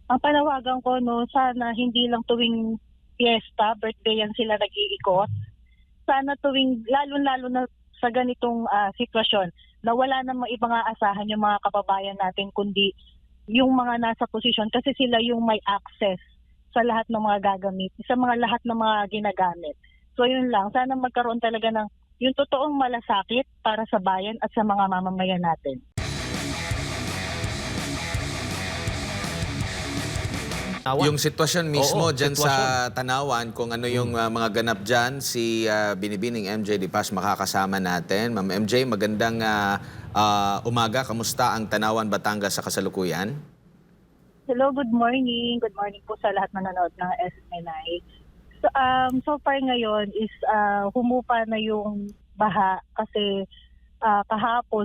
Ang panawagan ko 'no, sana hindi lang tuwing piyesta, birthday yan sila nag-iikot. Sana tuwing lalong-lalo na sa ganitong, sitwasyon na wala namang ibang aasahan yung mga kababayan natin kundi yung mga nasa posisyon kasi sila yung may access sa lahat ng mga sa mga lahat ng mga ginagamit. So yun lang, sana magkaroon talaga ng yung totoong malasakit para sa bayan at sa mga mamamayan natin. Yung sitwasyon mismo Oo, dyan sitwasyon. sa Tanawan, kung ano yung mga ganap dyan, si Binibining MJ Di Paz makakasama natin. Ma'am MJ, magandang umaga. Kamusta ang Tanawan, Batangas sa kasalukuyan? Hello, good morning. Good morning po sa lahat na nanonood ng SMNI. So far ngayon is humupa na yung baha kasi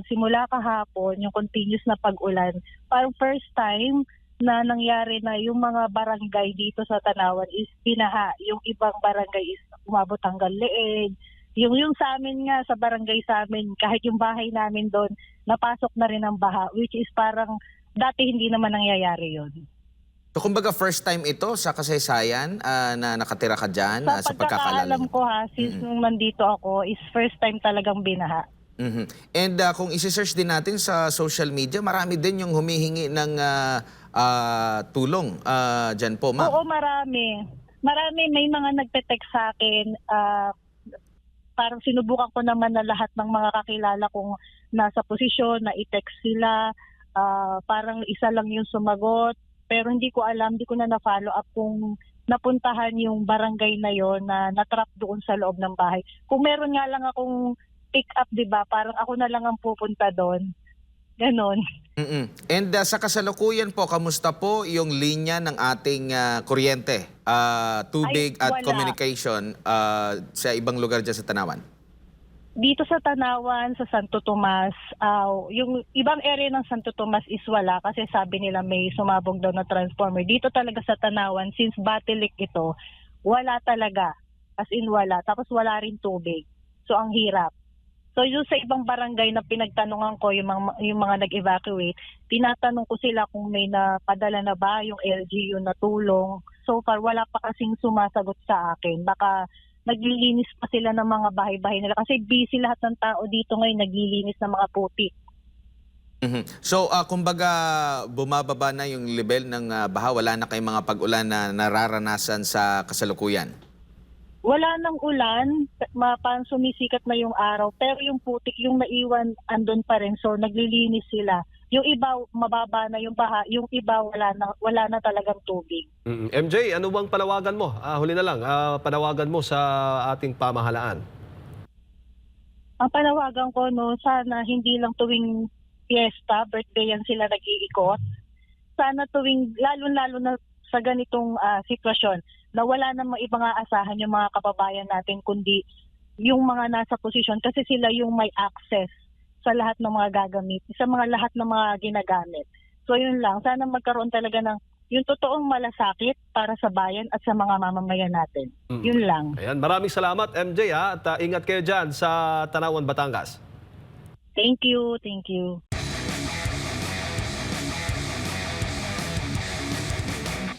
simula kahapon, yung continuous na pag-ulan. Parang first time na nangyari na yung mga barangay dito sa Tanawan is binaha. Yung ibang barangay is umabot hanggang leeg. Yung sa amin nga, sa barangay sa amin, kahit yung bahay namin doon, napasok na rin ang baha, which is parang dati hindi naman nangyayari yun. So kumbaga first time ito sa kasaysayan na nakatira ka dyan Sa sa pagkakalala pagkakaalam niyo? ko since nung nandito ako, is first time talagang binaha. Mhm. And kung isi-search din natin sa social media, marami din yung humihingi ng tulong dyan po, ma'am. Oo, marami. Marami, may mga nagte-text sa akin. Parang sinubukan ko naman na lahat ng mga kakilala kong nasa posisyon na i-text sila. Parang isa lang yung sumagot. Pero hindi ko alam, hindi ko na na-follow up kung napuntahan yung barangay na yon na natrap doon sa loob ng bahay. Kung meron nga lang akong pick up, 'di ba? Parang ako na lang ang pupunta doon. Ganon. And sa kasalukuyan po, kamusta po yung linya ng ating kuryente, Ay, tubig at wala. communication sa ibang lugar dyan sa Tanawan? Dito sa Tanawan, sa Santo Tomas, yung ibang area ng Santo Tomas is wala kasi sabi nila may sumabog daw na transformer. Dito talaga sa Tanawan, since Batilik ito, wala talaga. As in wala. Tapos wala rin tubig. So ang hirap. So yung sa ibang barangay na pinagtanungan ko, yung mga nag-evacuate, tinatanong ko sila kung may napadala na ba yung LGU na tulong. So far, wala pa kasing sumasagot sa akin. Baka naglilinis pa sila ng mga bahay-bahay nila. Kasi busy lahat ng tao dito ngayon, naglilinis ng mga putik. So, kumbaga, bumababa na yung level ng baha, wala na kayong mga pag-ulan na nararanasan sa kasalukuyan? Wala nang ulan, sumisikat na yung araw, pero yung putik, yung naiwan, andun pa rin. So, naglilinis sila. Yung iba, mababa na yung baha. Yung iba, wala na talagang tubig. MJ, ano bang panawagan mo? Huli na lang, panawagan mo sa ating pamahalaan. Ang panawagan ko, no, sana hindi lang tuwing piyesta, birthday yan sila nag-iikot. Sana tuwing, lalong-lalo na sa ganitong sitwasyon, na wala namang ibang aasahan yung mga kababayan natin, kundi yung mga nasa posisyon kasi sila yung may access sa lahat ng mga sa mga lahat ng mga ginagamit. So yun lang, sana magkaroon talaga ng yung totoong malasakit para sa bayan at sa mga mamamayan natin. Yun lang. Ayan, maraming salamat MJ at ingat kayo dyan sa Tanawan, Batangas. Thank you, thank you.